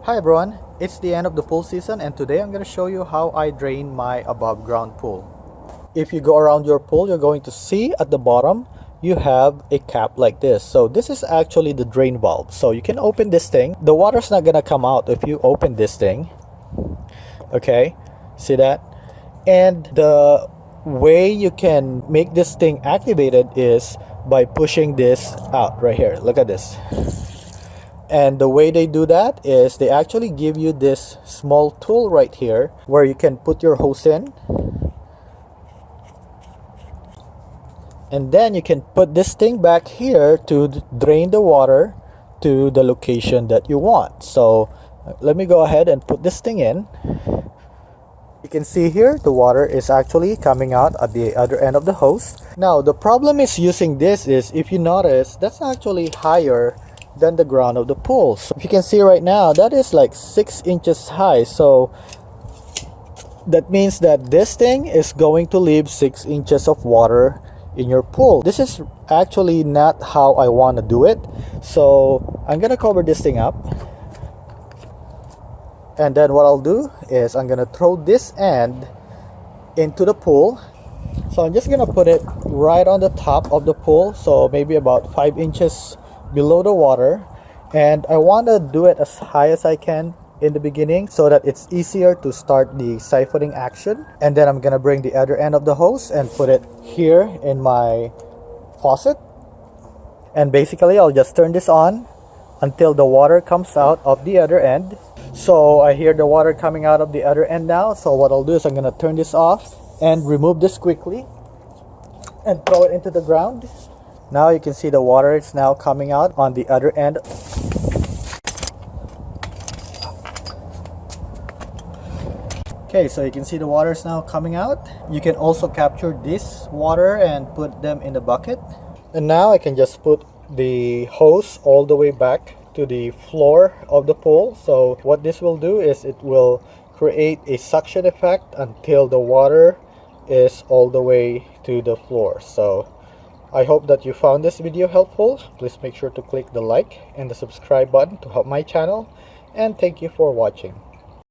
Hi everyone, it's the end of the pool season and today I'm going to show you how I drain my above ground pool. If you go around your pool, you're going to see at the bottom you have a cap like this. So this is actually the drain valve. So you can open this thing. The water's not going to come out if you open this thing. Okay, see that? And the way you can make this thing activated is by pushing this out right here. Look at this. And the way they do that is they actually give you this small tool right here where you can put your hose in, and then you can put this thing back here to drain the water to the location that you want. So let me go ahead and put this thing in. You can see here the water is actually coming out at the other end of the hose. Now the problem is using this is, if you notice, that's actually higher than the ground of the pool. So if you can see right now, that is like 6 inches high. So that means that this thing is going to leave 6 inches of water in your pool. This is actually not how I want to do it. So I'm gonna cover this thing up, and then what I'll do is I'm gonna throw this end into the pool. So I'm just gonna put it right on the top of the pool, so maybe about 5 inches below the water, and I want to do it as high as I can in the beginning so that it's easier to start the siphoning action. And then I'm gonna bring the other end of the hose and put it here in my faucet, and basically I'll just turn this on until the water comes out of the other end. So I hear the water coming out of the other end now. So what I'll do is I'm gonna turn this off and remove this quickly and throw it into the ground. Now you can see the water is now coming out on the other end. Okay, so you can see the water is now coming out. You can also capture this water and put them in the bucket. And now I can just put the hose all the way back to the floor of the pool. So what this will do is it will create a suction effect until the water is all the way to the floor. So I hope that you found this video helpful. Please make sure to click the like and the subscribe button to help my channel, and thank you for watching.